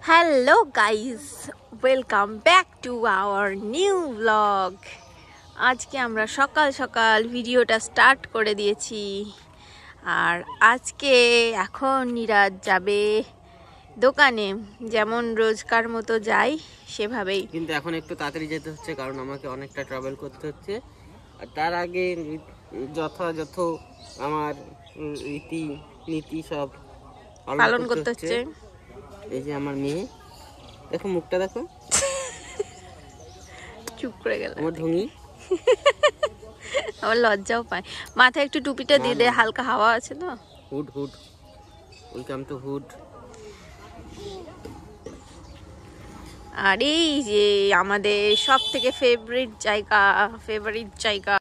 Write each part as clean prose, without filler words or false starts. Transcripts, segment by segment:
Hello guys, welcome back to our new blog. আজকে আমরা সকাল সকাল ভিডিওটা স্টার্ট করে দিয়েছি। আর আজকে এখন নিরাজ যাবে দোকানে, যেমন রোজকার মতো যাই সেভাবেই। কিন্তু এখন একটু তাড়াতাড়ি যেতে হচ্ছে কারণ আমাকে অনেকটা ট্রাভেল করতে হচ্ছে। আর তার আগে যথাযথ আমার রীতি নীতি সব পালন করতে হচ্ছে। এই যে আমার মেয়ে, দেখো মুখটা দেখো, চুপ করে গেল আমার ঢুঙি। আমার লজ্জাও পায়। মাথায় একটু টুপিটা দিয়ে দে, হালকা হাওয়া আছে তো। Hood hood, welcome to hood. আর এই যে আমাদের সব থেকে ফেভারিট জায়গা,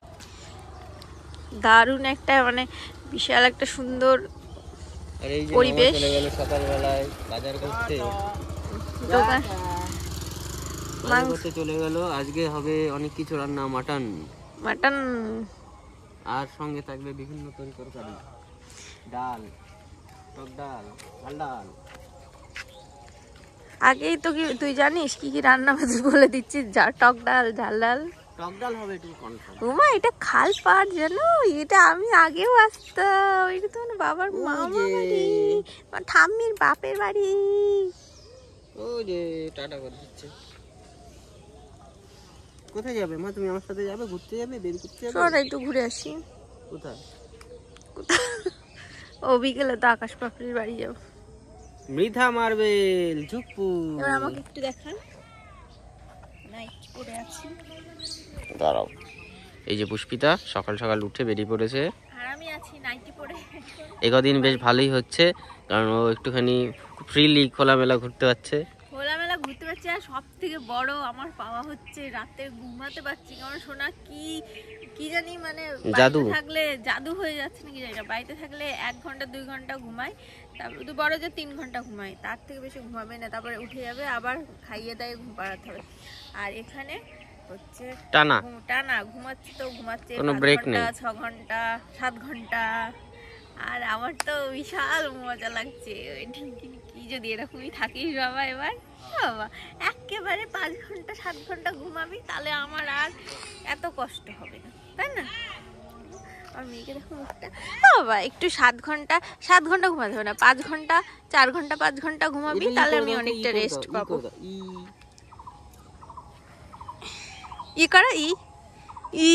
দারুণ একটা মানে বিশাল একটা সুন্দর আর এই যে পরিবেশ। চলে গেল সকালবেলায় বাজার করতে, দোকান করতে চলে গেল। আজকে হবে অনেক কিছু রান্না, মাটন, আর সঙ্গে থাকবে বিভিন্ন তরকারি, ডাল, টক ডাল, ঝাল ডাল। আগেই তো কি তুই জানিস কি কি রান্না বলে দিচ্ছিস? টক ডাল, ঝাল ডাল। টক ডাল হবে একটু কনফার্ম। ওমা, এটা খাল পাড় জানো, এটা আমি আগেও আসতাম। এটা তো আমার বাবার মামা বাড়ি, আমার ঠাম্মির বাপের বাড়ি। ও যে টাটা করে দিচ্ছে। কোথায় যাবে মা? তুমি আমার সাথে যাবে? ঘুরতে যাবে? বের করতে যাবে? চল একটু ঘুরে আসি। কোথায়? ও বিকেলে তো আকাশ পাপড়ির বাড়ি যাবো। মৃধা মার্বেল ঝুকপু। এবার আমাকে একটু দেখান। নাইটি পরে আছি। দাঁড়াও, এই যে পুষ্পিতা সকাল সকাল উঠে বেরিয়ে পড়েছে। আর আমি আছি নাইটি পরে। একদিন বেশ ভালোই হচ্ছে কারণ ও একটুখানি ফ্রিলি খোলামেলা ঘুরতে পারছে। খোলামেলা ঘুরতে পারছি। আর সব থেকে বড় আমার পাওয়া হচ্ছে রাতে ঘুমাতে পারছি। কারণ শোনা কি জানি মানে জাদু থাকলে জাদু হয়ে যাচ্ছে নাকি জানি না। বাড়িতে থাকলে 1 ঘন্টা 2 ঘন্টা ঘুমাই, তারপর তো বড় যে 3 ঘন্টা ঘুমাই, তার থেকে বেশি ঘুমাবে না। তারপরে উঠে যাবে, আবার খাইয়ে দাইয়ে ঘুম পাড়াতে হবে। আর এখানে হচ্ছে টানা ঘুমাচ্ছে, তো ঘুমাচ্ছে 5 ঘন্টা 6 ঘন্টা 7 ঘন্টা। আর আমার তো বিশাল মজা লাগছে। কি যদি এরকমই থাকিস বাবা, এবার বাবা একেবারে 5 ঘন্টা 7 ঘন্টা ঘুমাবি, তাহলে আমার আর এত কষ্ট হবে না, তাই না? আর মেয়েকে দেখো মুখটা। বাবা একটু 7 ঘন্টা ঘুমাতে হবে না, 5 ঘন্টা 4 ঘন্টা 5 ঘন্টা ঘুমাবি, তাহলে আমি অনেকটা রেস্ট পাবো। ই করা ই ই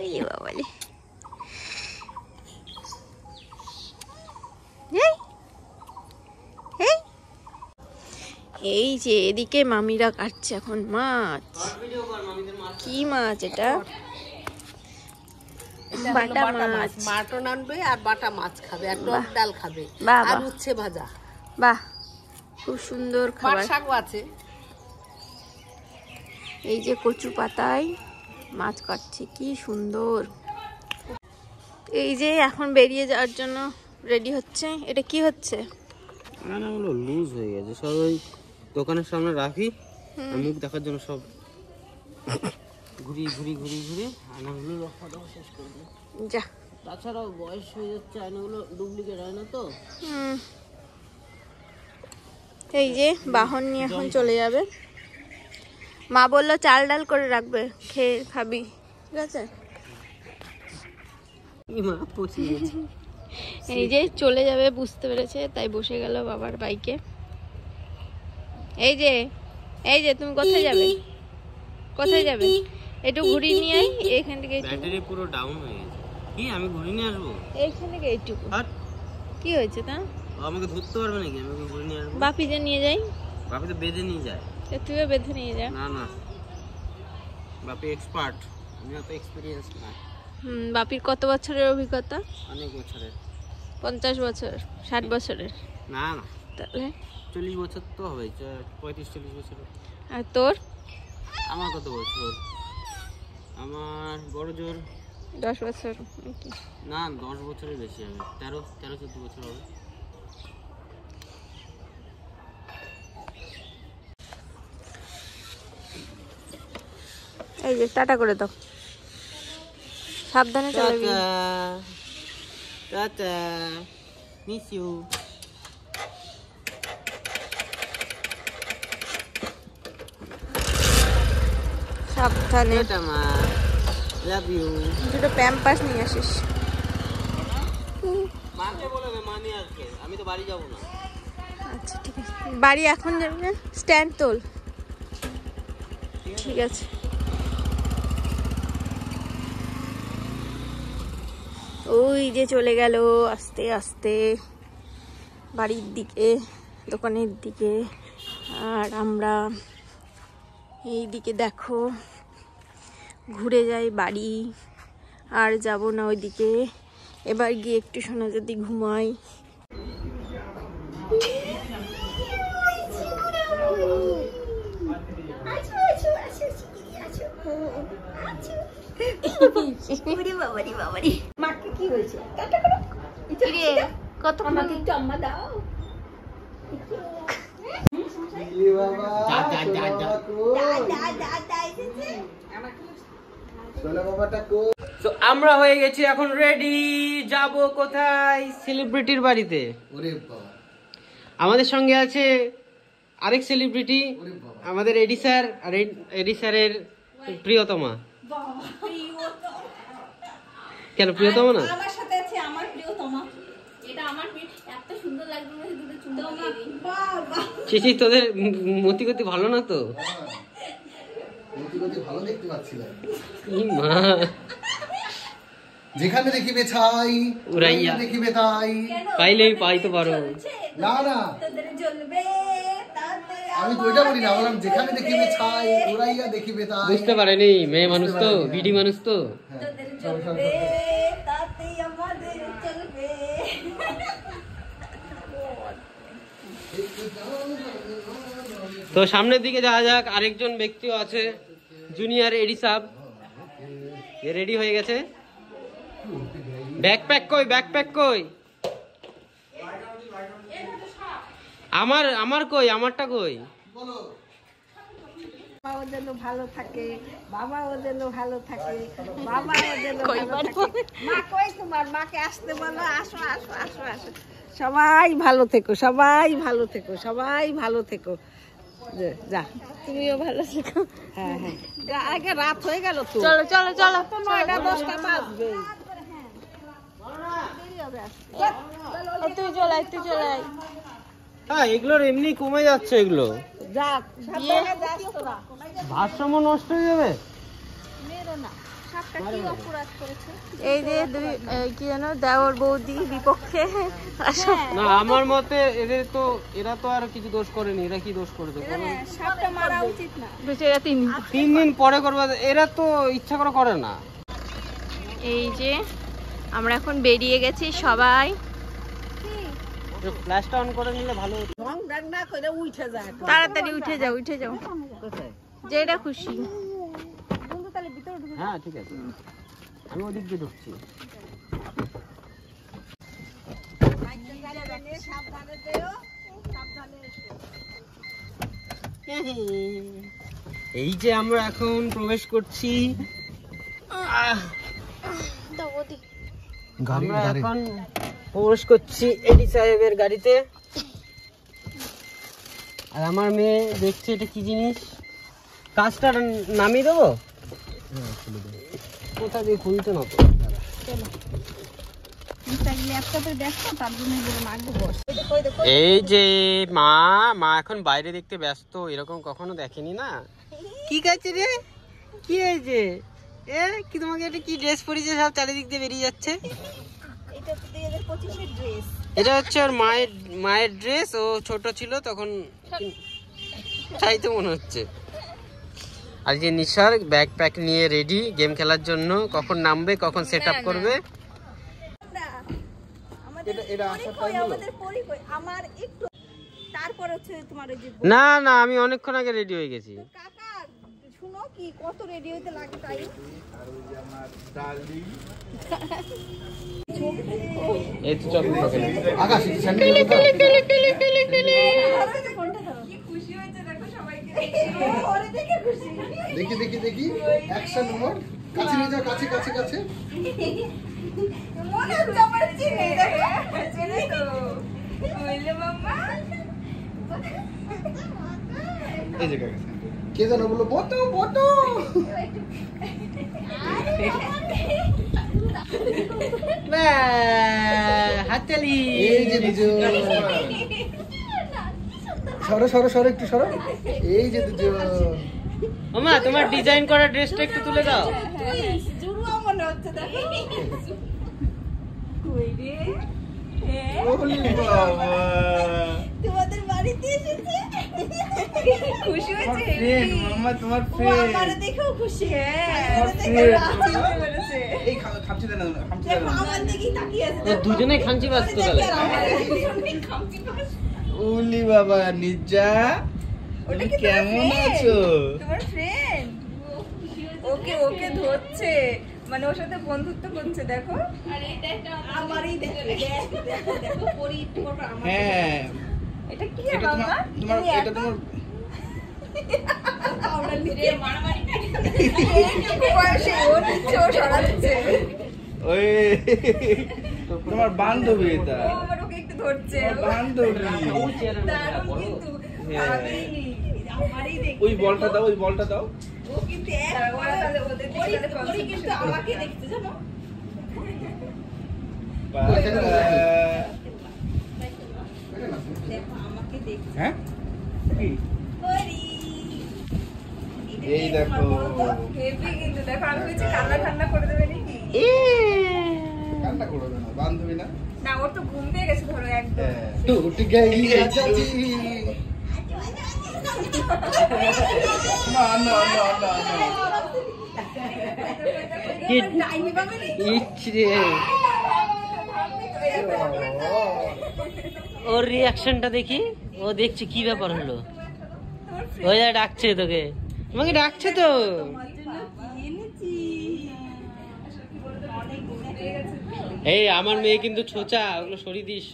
ই বাবালে। এই যে এদিকে মামিরা কাটছে এখন মাছ। কি মাছ এটা? বাটা মাছ। মাটন আনবে আর বাটা মাছ খাবে, আর টক ডাল খাবে, আর উচ্ছে ভাজা। বাহ, খুব সুন্দর খাবার। শাকও আছে। এই যে কচু পাতায় মাছ কাটছে, কি সুন্দর। এই যে এখন বেরিয়ে যাওয়ার জন্য রেডি হচ্ছে। এটা কি হচ্ছে? আয়নাগুলো লুজ হয়ে গেছে, সব ওই দোকানের সামনে রাখি মুখ দেখার জন্য সব ঘুরি আয়নাগুলো রক্ষা শেষ করে দিই। যা, তাছাড়াও বয়স হয়ে যাচ্ছে, আয়নাগুলো ডুপ্লিকেট আয়না তো। এই যে বাহন নিয়ে এখন চলে যাবে। মা বললো চাল ডাল করে রাখবে, খেয়ে খাবি, ঠিক আছে? এই যে চলে যাবে বুঝতে পেরেছে, তাই বসে গেল বাবার বাইকে। এই যে তুমি কোথায় যাবে? একটু ঘুরিয়ে নিয়ে আই এখান থেকে। ব্যাটারি পুরো ডাউন হয়ে গেছে। কি আমি ঘুরিয়ে নিয়ে আসবো? এইখান থেকে এইটুকু। কি হয়েছে তা? আমাকে ধরতে পারবে নাকি? আমি ঘুরিয়ে নিয়ে আসবো। বাপি যে নিয়ে যাই। বাপি তো বেঁধে নিয়ে যায়। তুইও বেঁধে নিয়ে যা। না, বাপি এক্সপার্ট, আমি অত এক্সপেরিয়েন্স না। বাপির কত বছরের অভিজ্ঞতা? অনেক বছরের। 50 বছর, 60 বছরের? না, তাহলে 40 বছর তো হবে, 35-40 বছর। আর তোর? আমার কত বছর? আমার বড় জোর 10 বছর। না, 10 বছরের বেশি হবে, 13-14 বছর হবে। এই যে টাটা করে দাও, সাবধানে চালাবি। টাটা। Miss you. সাবধানে, মা লাভ ইউ। দুটো প্যাম্পাস নিয়ে আসিস। মাকে বলবে মা নিয়ে আসবে, আমি তো বাড়ি যাব না। আচ্ছা ঠিক আছে, বাড়ি এখন যাবি না? স্ট্যান্ড তোল। ঠিক আছে। ওই যে চলে গেল আস্তে আস্তে বাড়ির দিকে, দোকানের দিকে। আর আমরা এই দিকে দেখো ঘুরে যাই বাড়ি, আর যাব না ওইদিকে। এবার গিয়ে একটু শোনা যদি ঘুমাই। তো আমরা হয়ে গেছি এখন রেডি, যাব কোথায়? সেলিব্রিটির বাড়িতে। আমাদের সঙ্গে আছে আরেক সেলিব্রিটি, আমাদের এডি স্যার। আর এডি স্যারের প্রিয়তমা। কেন প্রিয়তমা না? আমার সাথে আছে আমার প্রিয়তমা। এটা আমার এত সুন্দর লাগবে না, দুটো চুমু দিয়ে দিই। বাবা চিচি, তোদের মতিগতি ভালো না তো? মতিগতি ভালো দেখতে পাচ্ছি না। ই মা, যেখানে দেখিবে ছাই উড়াইয়া দেখিবে তাই। পাইলেই পাইতে পারো। না না, তোদের জ্বলবে তাতে আমি তো ওইটা বলি না, বললাম যেখানে দেখিবে ছাই উড়াইয়া দেখিবে তাই। বুঝতে পারেনি, মেয়ে মানুষ তো, বিডি মানুষ তো। তোদের জ্বলবে তাতে আমাদের চলবে। তো সামনের দিকে যাওয়া যাক। আরেকজন ব্যক্তিও আছে, জুনিয়র এডি সাহেব। এ রেডি হয়ে গেছে। ব্যাকপ্যাক কই? ব্যাকপ্যাক কই? আমার কই? আমারটা কই? বাবাও যেন ভালো থাকে, বাবাও যেন ভালো থাকে, বাবাও যেন ভালো থাকে। মা কই তোমার? মাকে আসতে বলো। আসো আসো আসো আসো। সবাই ভালো থেকো, সবাই ভালো থেকো, সবাই ভালো থেকো। যা, তুমিও ভালো থেকো। হ্যাঁ হ্যাঁ, যা, আগে রাত হয়ে গেল তো। চলো চলো চলো। তো 9টা 10টা বাজবে। তুই চলাই, তুই চলাই। হ্যাঁ, এগুলোর এমনি কমে যাচ্ছে এগুলো। যাক, সাবধানে যাস তোরা। ভারসাম্য নষ্ট হয়ে যাবে। এই যে দুই কি জানো, দেওর বৌদি বিপক্ষে। না, আমার মতে এরা তো আর কিছু দোষ করেনি। এরা কি দোষ করেছে? বেচারা 3 দিন পরে করবে। এরা তো ইচ্ছা করে না। এই যে আমরা এখন বেরিয়ে গেছি সবাই। ফ্ল্যাশটা অন করে নিলে ভালো হতো। ঢং ঢং না করে উঠে যায়। তাড়াতাড়ি উঠে যাও, উঠে যাও, কোথায়? যেটা খুশি। হ্যাঁ ঠিক আছে, আমি ওদিক দিয়ে ঢুকছি। এই যে আমরা এখন প্রবেশ করছি। আমরা এখন প্রবেশ করছি এডি সাহেবের গাড়িতে। আর আমার মেয়ে দেখছে এটা কি জিনিস। কাজটা নামিয়ে দেবো? কোথা দিয়ে খুলতে না তো। এই যে মা এখন বাইরে দেখতে ব্যস্ত, এরকম কখনো দেখেনি না। কি কাছে রে? কি হয়েছে? কি তোমাকে একটা কি ড্রেস পরিয়েছে, সব চারিদিক দিয়ে বেরিয়ে যাচ্ছে। এটা হচ্ছে ওর মায়ের ড্রেস। ও ছোট ছিল তখন তাই তো মনে হচ্ছে। আর যে নিশার ব্যাকপ্যাক নিয়ে রেডি গেম খেলার জন্য। কখন নামবে, কখন সেট আপ করবে। না না, আমি অনেকক্ষণ আগে রেডি হয়ে গেছি। শুনো কি কত রেডি হইতে লাগে টাইম। এই তো চকলেট পকেটে। আকাশ কি স্যান্ডেল দাও। দেখি দেখি দেখি, অ্যাকশন মোড। কাছে নিয়ে যাও, কাছে কাছে কাছে। এই যে কে জানো বলো বটো বটো হাততালি। এই যে দুজন সরো সরো সরো একটু সরো এই যে দুজন ওমা তোমার ডিজাইন করা ড্রেসটা একটু তুলে দাও। জুড়ুয়া মনে হচ্ছে দেখো কই রে ওলি বাবা তোমাদের বাড়িতে এসেছে খুশি হয়েছে ফ্রেন্ড মাম্মা তোমার ও ফ্রেন্ড আমারে দেখেও খুশি এই খামচি দেন খামচি দেন দেখো আমার দিকেই তাকিয়ে আছে ও দুজনে খামচি বাজতো তাহলে। ওলি বাবা নির্জা ওটা তুমি কি কেমন আছো তোমার ফ্রেন্ড ওকে ওকে ধরছে মানে ওর সাথে বন্ধুত্ব করছে দেখো আর এটা একটা আমারই দেখো দেখো দেখো পরি ফটো আমার হ্যাঁ এটা কি এটা বাবা তোমার এটা তোমার আমরা রে মারামারি এইটুকু বয়সে ও নিচ্ছে ও সরাচ্ছে ওই তোমার বান্ধবী এটা ও আবার ওকে একটু ধরছে বান্ধবী দারুণ কিন্তু ভাবিনি আমারই দেখছে ওই বলটা দাও ওই বলটা দাও ও কিন্তু এক ওরা তাহলে ওদের দিকে তাহলে পরি কিন্তু আমাকে দেখতে জানো দেখো আমাকে দেখছে হ্যাঁ পরি এই দেখো হেভি কিন্তু দেখো আমি বলছি কান্না ঠান্ডা করে দেবে নাকি কান্না করবে না বান্ধবী না না ওর তো ঘুম পেয়ে গেছে ধরো একদম टूट गई चाची ना ना ना ना টাইমি পাবে নি ইচ্ছে ওর রিয়াকশনটা দেখি। ও দেখছে কি ব্যাপার হলো। ওই যা ডাকছে তোকে, আমাকে ডাকছে তো। এই আমার মেয়ে কিন্তু ছোচা, ওগুলো সরিয়ে দিস।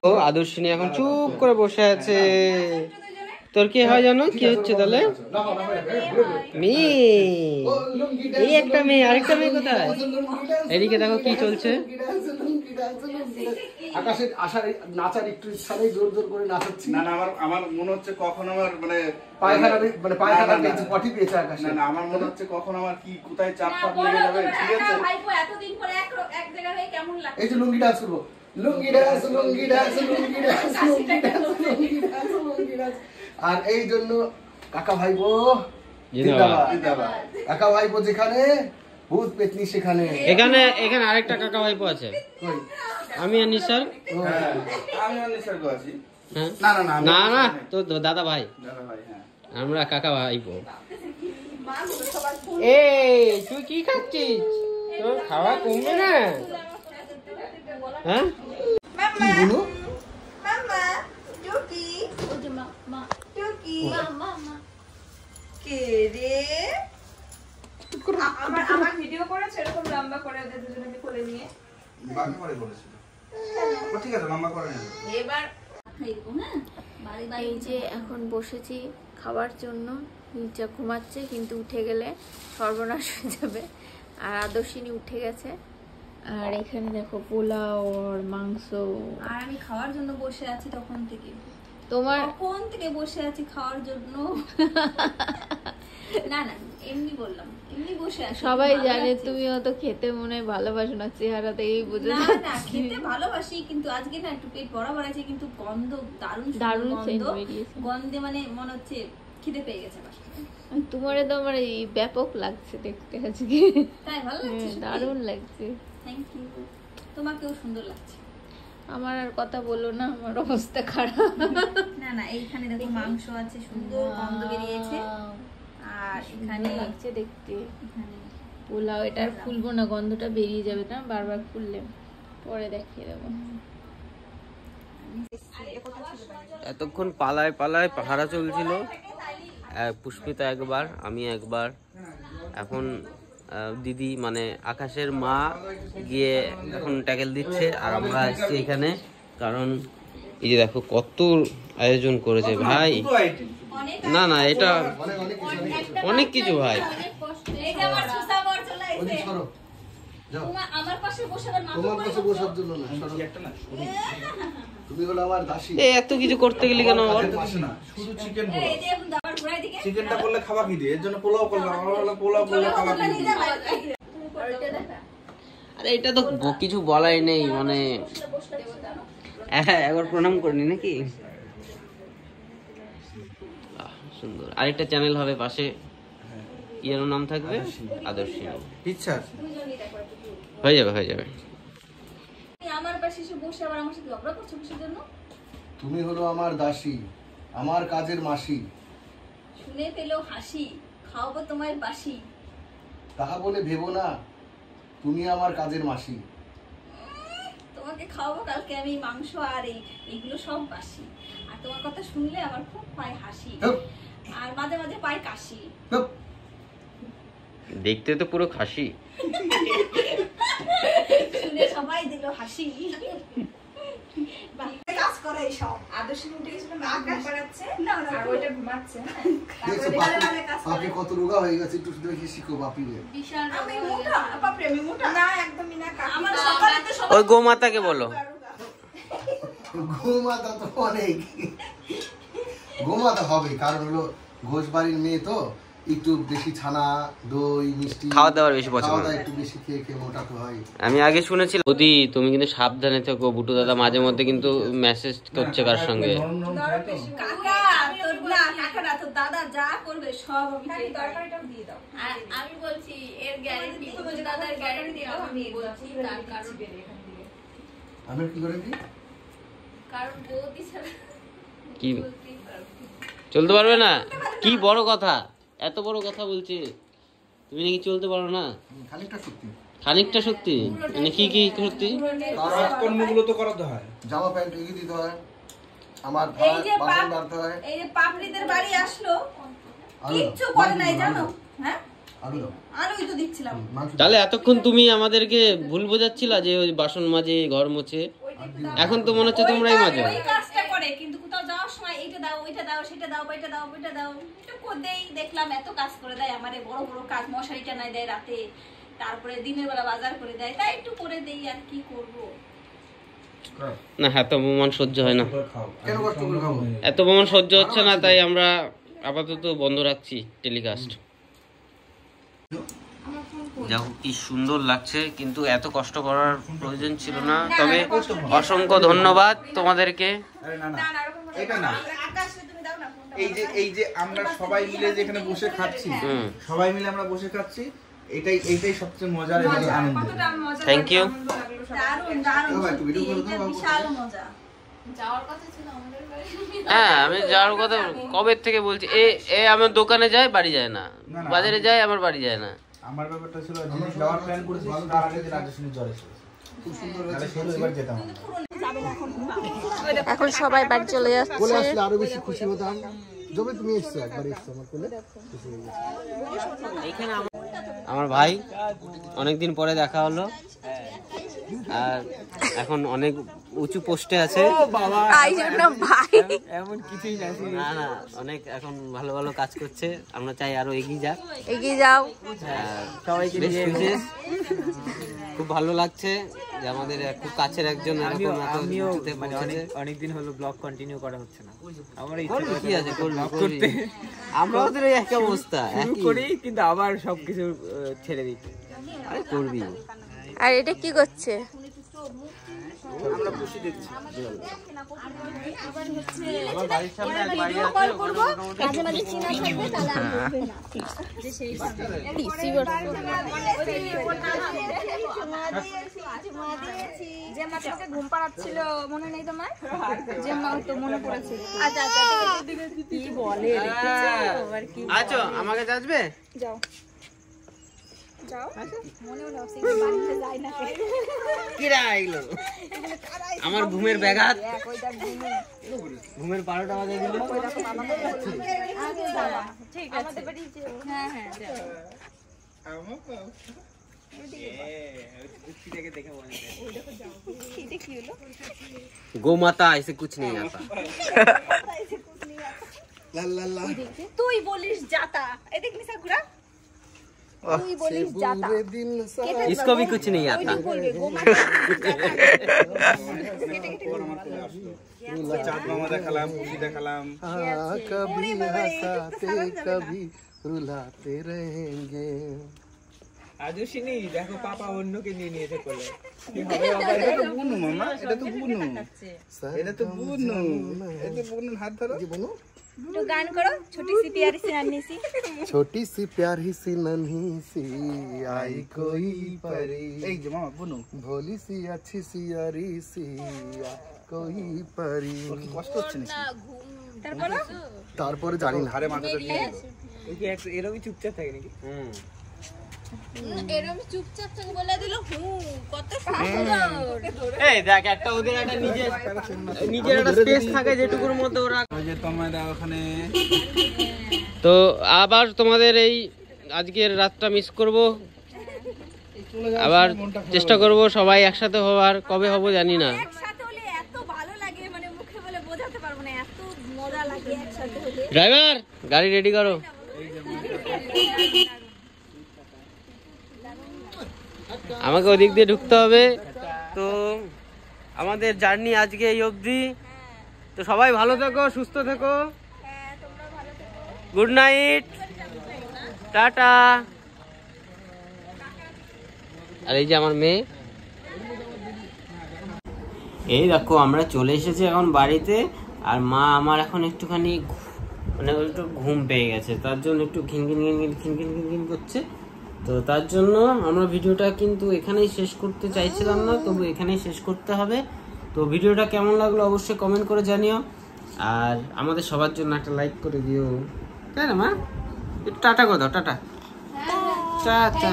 ও আদর্শিনী এখন চুপ করে বসে আছে। তোর কি হয় জানো কি হচ্ছে তাহলে? মেয়ে, এই একটা মেয়ে, আরেকটা মেয়ে কোথায়? এদিকে দেখো কি চলছে। আকাশের আশার নাচার একটু ইচ্ছাই জোর জোর করে নাচাচ্ছি। না না আমার মনে হচ্ছে কখন আমার মানে পায়খানা মানে পায়খানা পেয়েছে, পটি পেয়েছে আকাশে। না না আমার মনে হচ্ছে কখন আমার কি কোথায় চাপ ফাপ লেগে যাবে। ঠিক আছে ভাইপো এতদিন পরে এক জায়গায় হয়ে কেমন লাগে? এই যে লুঙ্গি ডান্স করবো, লুঙ্গি ডান্স লুঙ্গি ডান্স লুঙ্গি ডান্স লুঙ্গি ডান্স লুঙ্গি ডান্স লুঙ্গি ডান্স। আর এই জন্য কাকা ভাইপো জিন্দাবাদ। কাকা ভাইপো যেখানে ভূত পেতনি সেখানে। এখানে এখানে আরেকটা কাকা ভাইপো আছে, কই? আমি আর নিসার। হ্যাঁ আমি অনিশ্চয় আছি। হ্যাঁ না না না না না, তো দাদা ভাই, দাদা ভাই। হ্যাঁ আমরা কাকা ভাইপো। এই তুই কি খাচ্ছিস? তোর খাওয়া কমবে না? হ্যাঁ কি বলো? মামা টুকি ওই যে মা টুকি মা কে রে আমার ভিডিও করেছে এরকম লম্বা করে ওদের দুজনকে কোলে নিয়ে বাকি পরে বলেছিল। ও ঠিক আছে লম্বা করে নেব। এবার খাইবো। হ্যাঁ এই যে এখন বসেছি খাবার জন্য। নিচে ঘুমাচ্ছে কিন্তু উঠে গেলে সর্বনাশ হয়ে যাবে। আর আদর্শিনী উঠে গেছে। আর এখানে দেখো পোলাও আর মাংস। আর আমি খাওয়ার জন্য বসে আছি তখন থেকে। তোমার কখন থেকে বসে আছি খাওয়ার জন্য? না না এমনি বললাম, এমনি বসে আছি। সবাই ভালো জানে লাগছে। তুমি অত খেতে মনে হয় ভালোবাসো না, চেহারা থেকেই বোঝা না যাচ্ছে। না খেতে ভালোবাসি কিন্তু আজকে না একটু পেট বরাবর আছে কিন্তু গন্ধ দারুণ সুন্দর দারুণ গন্ধ। scent বেরিয়েছে। গন্ধে মানে মনে হচ্ছে খিদে পেয়ে গেছে আমার। তোমারে তো আমার এই ব্যাপক লাগছে দেখতে আজকে। তাই ভালো লাগছে? দারুণ লাগছে। Thank you. তোমাকেও সুন্দর লাগছে। আমার আর কথা বলো না, আমার অবস্থা খারাপ। না না এইখানে দেখো মাংস আছে, সুন্দর গন্ধ বেরিয়েছে। আর এখানে লাগছে দেখতে। এখানে পোলাও, এটা আর খুলবো না, গন্ধটা বেরিয়ে যাবে না বারবার খুললে। পরে দেখিয়ে দেবো। এতক্ষণ পালায় পালায় পাহারা চলছিল। পুষ্পিতা একবার, আমি একবার। এখন দিদি মানে আকাশের মা গিয়ে এখন ট্যাকেল দিচ্ছে। আর আমরা আসছি এখানে কারণ এই যে দেখো কত আয়োজন করেছে ভাই। না না এটা অনেক কিছু ভাই। এই যে আমার সুসাবর চলে ওই যে এসেছে। সরো। যাও আমার পাশে বসাবার না, তোমার কাছে বসার জন্য না, তুমি হলো আমার দাসী। এই এত কিছু করতে গেলি কেন আবার? না শুধু চিকেন পোলাও। এই যে দাবার ঘুরাই দিকে চিকেনটা করলে খাওয়া কি দিয়ে, এর জন্য পোলাও করলাম। আমার হলো পোলাও করলে খাওয়া কি দিয়ে। আরে এটা তো কিছু বলাই নেই, মানে একবার প্রণাম করিনি নাকি? সুন্দর। আরেকটা চ্যানেল হবে পাশে, কি যেন নাম থাকবে? আদর্শী। ইচ্ছা হয়ে যাবে হয়ে যাবে। আমার পাশে এসে বসে আবার আমার সাথে ঝগড়া করছো কিসের জন্য? তুমি হলো আমার দাসী, আমার কাজের মাসি। শুনে পেলেও হাসি, খাওয়াবো তোমার বাসি। তাহা বলে ভেবো না, তুমি আমার কাজের মাসি। তোমাকে খাওয়াবো কালকে আমি মাংস, আর এইগুলো সব বাসি। আর তোমার কথা শুনলে আমার খুব পায় হাসি, হুপ, আর মাঝে মাঝে পায় কাশি। হুপ। দেখতে তো পুরো খাসি। শুনে সবাই দিল হাসি। কাজ করে সব আদর্শ উঠে গেছিল, আকাশ পড়াচ্ছে না না, আর ওইটা ঘুমাচ্ছে। দেখছো বাপি কত রোগা হয়ে গেছে, একটু দেখে শিখো বাপি রে। বিশাল আমি মোটা, বাপ রে আমি মোটা না, একদমই না। আমার সকালে তো ওই গোমাতাকে বলো। গোমাতা তো অনেক, গোমাতা হবে, কারণ হলো ঘোষ বাড়ির মেয়ে তো, একটু বেশি ছানা দই মিষ্টি খাওয়া দাওয়ার বেশি পছন্দ, খাওয়া দাওয়া একটু বেশি খেয়ে খেয়ে মোটা তো হয়। আমি আগে শুনেছিলাম। বৌদি তুমি কিন্তু সাবধানে থেকো, বুটু দাদা মাঝে মধ্যে কিন্তু মেসেজ করছে কার সঙ্গে। কাকা তোর না, কাকা না, তোর দাদা যা করবে সব আমি তরকারিটাও দিয়ে দাও। আর আমি বলছি এর গ্যারান্টি, তোমার দাদার গ্যারান্টি আমি বলছি, তার কারণ আমি কি করে দিই? কারণ বৌদি ছাড়া কি বলতেই পারবো না। চলতে পারবে না? কি বড় কথা, এত বড় কথা বলছে, তুমি নাকি চলতে পারো না? খানিকটা সত্যি। খানিকটা সত্যি মানে কি কি সত্যি? কাজকর্মগুলো তো করাতে হয়। জামা প্যান্ট এগিয়ে দিতে হয়, আমার এই যে বাসন রাখতে হয়। এই যে পাপড়িদের বাড়ি আসলো, আলু কিচ্ছু দাও, করে নাই আলু জানো? দাও, হ্যাঁ, আলু দাও, আলুই তো দিচ্ছিলাম। মাংস দাও। তাহলে এতক্ষণ তুমি আমাদেরকে ভুল বোঝাচ্ছিলা যে ওই বাসন মাজে ঘর মোছে, এখন তো মনে হচ্ছে তোমরাই মাজো। ওই কাজটা করে, কিন্তু কোথাও যাওয়ার সময় এইটা দাও ওইটা দাও সেটা দাও ওইটা দাও ওইটা দাও একটু দেই। দেখলাম এত কাজ করে দেয় আমারে, বড় বড় কাজ, মশারি টানাই দেয় রাতে, তারপরে দিনের বেলা বাজার করে দেয়, তাই একটু করে দেই, আর কি করব। না এত অপমান সহ্য হয় না, কেন কষ্ট করে খাবো? এত অপমান সহ্য হচ্ছে না, তাই আমরা আপাতত বন্ধ রাখছি টেলিকাস্ট। দেখো কি সুন্দর লাগছে, কিন্তু এত কষ্ট করার প্রয়োজন ছিল না, তবে অসংখ্য ধন্যবাদ তোমাদেরকে। আরে না না, এটা না, এই যে আমরা সবাই মিলে যেখানে বসে খাচ্ছি, সবাই মিলে আমরা বসে খাচ্ছি, এইটাই সবচেয়ে মজার এবং আনন্দ। Thank you. দারুণ দারুণ, একটু ভিডিও করে দাও, বাবু। বিশাল মজা। যাওয়ার কথা ছিল আমাদের বাড়ি। হ্যাঁ আমি যাওয়ার কথা কবে থেকে বলছি, এ আমার দোকানে যায় বাড়ি যায় না, বাজারে যায় আমার বাড়ি যায় না। আমার ব্যাপারটা ছিল যেদিন যাওয়ার প্ল্যান করেছি তার আগে যে রাজেশনি জ্বর এসেছে, খুব সুন্দর তাহলে হয়েছে। শুধু এবার যেতাম। এখন সবাই বাড়ি চলে যাচ্ছে। কোলে আসলে আরো বেশি খুশি হতাম। যবে তুমি এসছো, একবার এসছো আমার কোলে, খুশি হয়ে গেছি। এইখানে আমার ভাই, অনেকদিন পরে দেখা হলো, আর এখন অনেক উঁচু পোস্টে আছে। তাই জন্য ভাই এমন কিছুই না, না অনেক এখন ভালো ভালো কাজ করছে, আমরা চাই আরো এগিয়ে যাক। এগিয়ে যাও। সবাইকে খুব ভালো লাগছে যে আমাদের খুব কাছের একজন এরকম এত উঁচুতে পৌঁছেছে। অনেকদিন হলো ব্লগ কন্টিনিউ করা হচ্ছে না, আমার করবি, কি আছে করতে, আমরাও তো একই অবস্থা, একই করি, কিন্তু আবার সবকিছু ছেড়ে দিচ্ছি। আরে করবি। আর এটা কি করছে? আমরা খুশি দেখছি। আমার বাড়ির সামনে এক বাড়ি আছে, মাঝে মাঝে চিনা থাকবে, তাহলে আমি বলবো না যে সেই যে মাছটাকে ঘুম পাড়াচ্ছিল, মনে নেই তোমার? যে মা তো মনে পড়েছে। আচ্ছা আচ্ছা, কি বলে আচ্ছা আমাকে যাচবে। যাও যাও, মনে মনে ভাবছি বাড়িতে যাই না। কি রে এগুলো? আমার ঘুমের ব্যাঘাত, ঘুমের 12টা বাজে দিল। ঠিক আছে, হ্যাঁ হ্যাঁ যাও। गौ माता ऐसे कुछ नहीं आता। তুই বলিস জাতা, এই দেখ নিসা ঘুরা, তুই বলিস যাতা बुरे दिन साथ इसको भी कुछ नहीं आता। চাঁদ মামা দেখালাম, খুশি দেখালাম। हाँ, कभी हंसाते कभी रुलाते रहेंगे। আজুসিনি দেখো পাপা অন্যকে নিয়ে নিয়েছে কোলে। এটা তো বুনু মামা, এটা তো বুনু, এটা তো বুনু, এটা বুনুর হাত ধরো। একটু গান করো, ছোটি সি প্যারি সি নান্নি সি। छोटी सी प्यारी सी नन्ही सी आई कोई परी, এই যে মামা বুনু, भोली सी अच्छी सी यारी सी आई कोई परी। ওর কি কষ্ট হচ্ছে নাকি? তারপরে জানি না। হারে মাথাটা দিয়ে দিল। এই কি এরকমই চুপচাপ থাকে নাকি? এরকম চুপচাপ থেকে বলে দিল কত সুন্দর। এই দেখ একটা ওদের একটা নিজের একটা স্পেস থাকে যেটুকুর মধ্যে ওরা। ওই যে তোমাদের ওখানে তো আবার তোমাদের এই আজকের রাতটা মিস করব, আবার চেষ্টা করব সবাই একসাথে হওয়ার। কবে হব জানি না। একসাথে হলে এত ভালো লাগে, মানে মুখে বলে বোঝাতে পারবো না, এত মজা লাগে একসাথে হলে। ড্রাইভার গাড়ি রেডি করো। আমাকে ওদিক দিয়ে ঢুকতে হবে। তো আমাদের জার্নি আজকে এই অবধি। তো সবাই ভালো থেকো, সুস্থ থেকো। Good night, tata. আর এই যে আমার মেয়ে, এই দেখো আমরা চলে এসেছি এখন বাড়িতে। আর মা আমার এখন একটুখানি মানে একটু ঘুম পেয়ে গেছে, তার জন্য একটু খিনখিন খিনখিন খিনখিন খিনখিন করছে। তো তার জন্য আমরা ভিডিওটা কিন্তু এখানেই শেষ করতে চাইছিলাম না, তবু এখানেই শেষ করতে হবে। তো ভিডিওটা কেমন লাগলো অবশ্যই কমেন্ট করে জানিও, আর আমাদের সবার জন্য একটা লাইক করে দিও, তাই না মা? একটু টাটা করে দাও, টাটা টাটা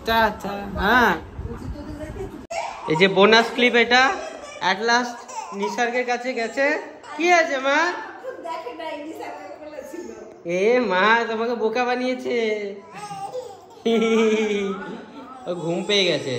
টাটা। হ্যাঁ, এই যে বোনাস ক্লিপ, এটা অ্যাট লাস্ট নিসর্গের কাছে গেছে। কি আছে মা? এ মা তোমাকে বোকা বানিয়েছে। ও ঘুম পেয়ে গেছে।